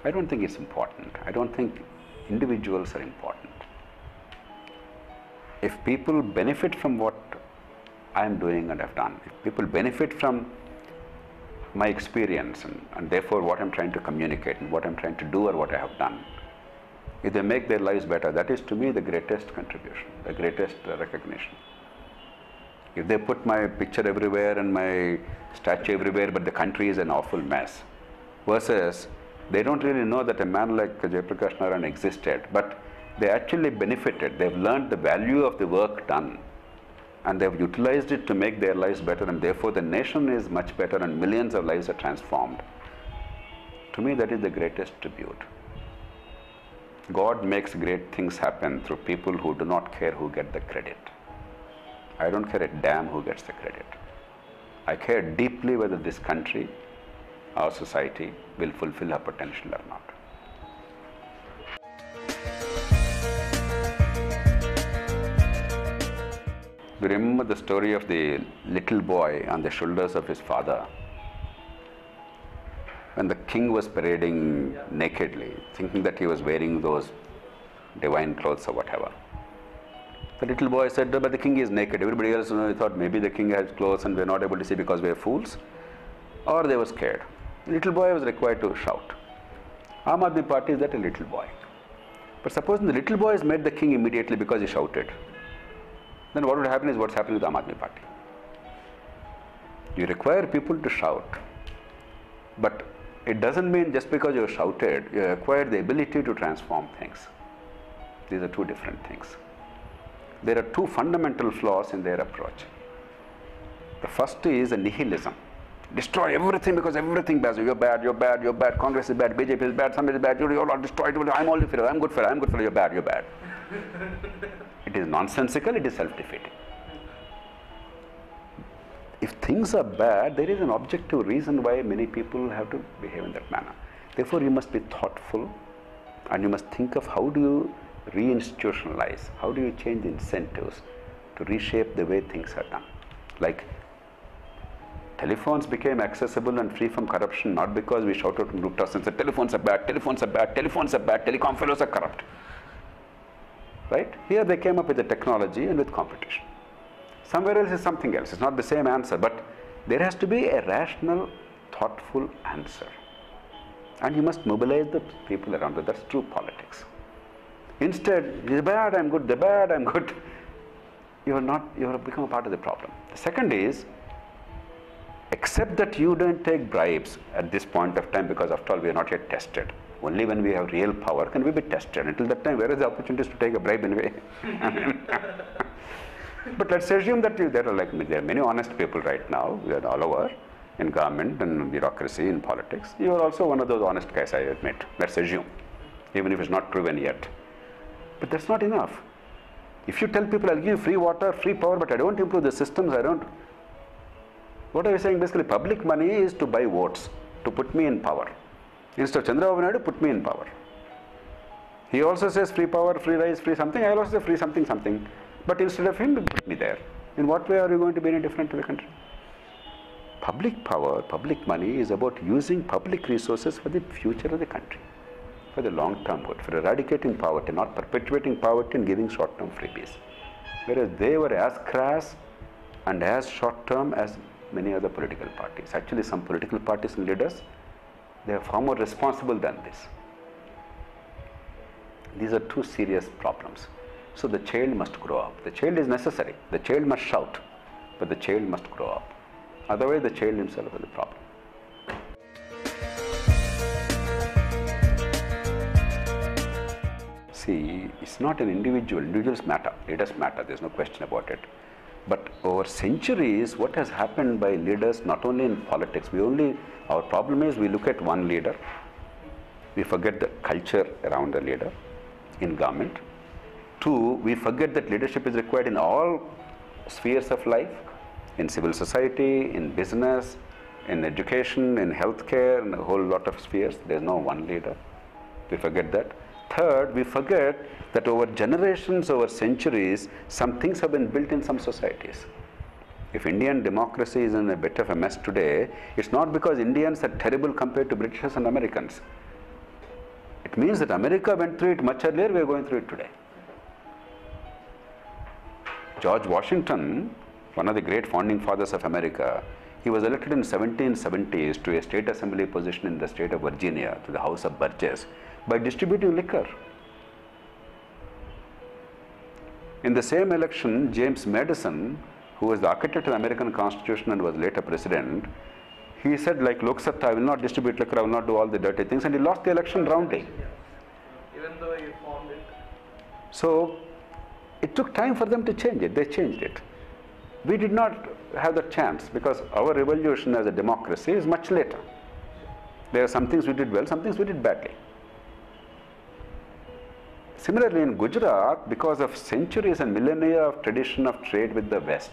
I don't think it's important. I don't think individuals are important. If people benefit from what I am doing and have done, if people benefit from my experience and therefore what I'm trying to communicate and what I'm trying to do or what I have done, if they make their lives better, that is to me the greatest contribution, the greatest recognition. If they put my picture everywhere and my statue everywhere, but the country is an awful mess, versus they don't really know that a man like Jayaprakash Narayan existed, but they actually benefited. They've learned the value of the work done and they've utilized it to make their lives better, and therefore the nation is much better and millions of lives are transformed. To me, that is the greatest tribute. God makes great things happen through people who do not care who get the credit. I don't care a damn who gets the credit. I care deeply whether this country, our society, will fulfill our potential or not. We remember the story of the little boy on the shoulders of his father when the king was parading nakedly, thinking that he was wearing those divine clothes or whatever. The little boy said, but the king is naked. Everybody else thought maybe the king has clothes and we're not able to see because we're fools, or they were scared. The little boy was required to shout. Aam Aadmi Party is that a little boy. But supposing the little boy has met the king immediately because he shouted, then what would happen is what's happening with Aam Aadmi Party. You require people to shout, but it doesn't mean just because you shouted, you acquire the ability to transform things. These are two different things. There are two fundamental flaws in their approach. The first is a nihilism. Destroy everything because everything bad. You're bad, you're bad, you're bad, Congress is bad, BJP is bad, somebody is bad, you're all destroyed, I'm only fair, I'm good for you, you're bad, you're bad. It is nonsensical, it is self-defeating. If things are bad, there is an objective reason why many people have to behave in that manner. Therefore, you must be thoughtful and you must think of how do you reinstitutionalize, how do you change the incentives to reshape the way things are done. Like telephones became accessible and free from corruption not because we shouted from rooftops and said telephones are bad, telephones are bad, telephones are bad, telecom fellows are corrupt. Right? Here they came up with the technology and with competition. Somewhere else is something else. It's not the same answer, but there has to be a rational, thoughtful answer. And you must mobilize the people around it. That's true politics. Instead, the bad, I'm good, the bad, I'm good. You have become a part of the problem. The second is, accept that you don't take bribes at this point of time because after all we are not yet tested. Only when we have real power can we be tested. Until that time, where is the opportunity to take a bribe anyway? But let's assume that there are many honest people right now. We are all over in government and bureaucracy, in politics. You are also one of those honest guys, I admit. Let's assume, even if it's not proven yet. But that's not enough. If you tell people, I'll give you free water, free power, but I don't improve the systems, what are you saying? Basically, public money is to buy votes, to put me in power. Instead of Chandrababu Naidu, put me in power. He also says free power, free rice, free something. I will also say free something, something. But instead of him, put me there. In what way are you going to be any different to the country? Public power, public money is about using public resources for the future of the country, for the long-term good, for eradicating poverty, not perpetuating poverty and giving short-term freebies. Whereas they were as crass and as short-term as many other political parties. Actually, some political parties and leaders, they are far more responsible than this. These are two serious problems. So the child must grow up. The child is necessary. The child must shout, but the child must grow up. Otherwise, the child himself is the problem. See, it's not an individual. Individuals matter. Leaders matter. There's no question about it. But over centuries, what has happened by leaders, not only in politics, our problem is we look at one leader, we forget the culture around the leader in government. Two, we forget that leadership is required in all spheres of life, in civil society, in business, in education, in healthcare, in a whole lot of spheres. There's no one leader. We forget that. Third, we forget that over generations, over centuries, some things have been built in some societies. If Indian democracy is in a bit of a mess today, it's not because Indians are terrible compared to Britishers and Americans. It means that America went through it much earlier, we are going through it today. George Washington, one of the great founding fathers of America, he was elected in 1770s to a state assembly position in the state of Virginia, to the House of Burgess, by distributing liquor. In the same election, James Madison, who was the architect of the American Constitution and was later president, he said, like Lok Satta, I will not distribute liquor, I will not do all the dirty things, and he lost the election roundly. Even though he formed it. So, it took time for them to change it. They changed it. We did not have the chance because our revolution as a democracy is much later. There are some things we did well, some things we did badly. Similarly, in Gujarat, because of centuries and millennia of tradition of trade with the West,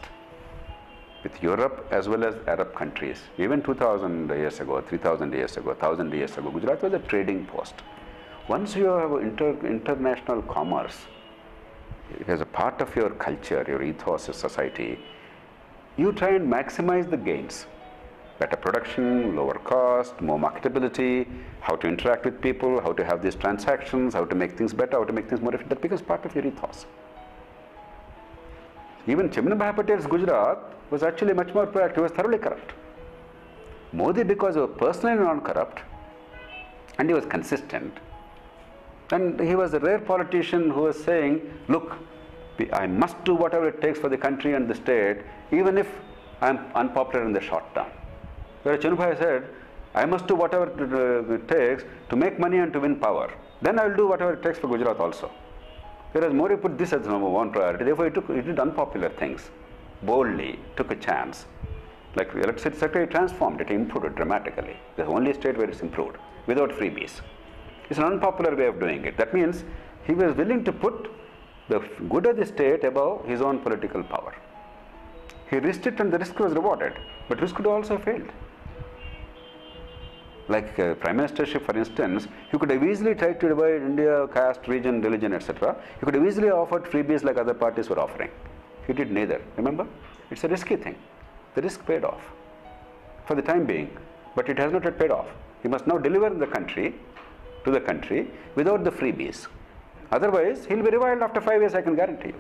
with Europe as well as Arab countries, even 2000 years ago, 3000 years ago, 1000 years ago, Gujarat was a trading post. Once you have international commerce, as a part of your culture, your ethos as society, you try and maximize the gains. Better production, lower cost, more marketability, how to interact with people, how to have these transactions, how to make things better, how to make things more efficient. That becomes part of your ethos. Even Chimnabhai Patel's Gujarat was actually much more proactive. He was thoroughly corrupt. Modi, because he was personally non-corrupt and he was consistent, and he was a rare politician who was saying, look, I must do whatever it takes for the country and the state, even if I am unpopular in the short term. Whereas Chimnabhai said, I must do whatever it takes to make money and to win power. Then I will do whatever it takes for Gujarat also. Whereas Modi put this as number one priority. Therefore, he did unpopular things boldly, took a chance. Like the electricity sector, he transformed it, he improved it dramatically. The only state where it's improved without freebies. It's an unpopular way of doing it. That means he was willing to put the good of the state above his own political power. He risked it and the risk was rewarded, but risk could also have failed. Like prime ministership, for instance, he could have easily tried to divide India, caste, region, religion, etc. He could have easily offered freebies like other parties were offering. He did neither. Remember? It's a risky thing. The risk paid off for the time being, but it has not yet paid off. He must now deliver to the country without the freebies. Otherwise, he'll be reviled after 5 years, I can guarantee you.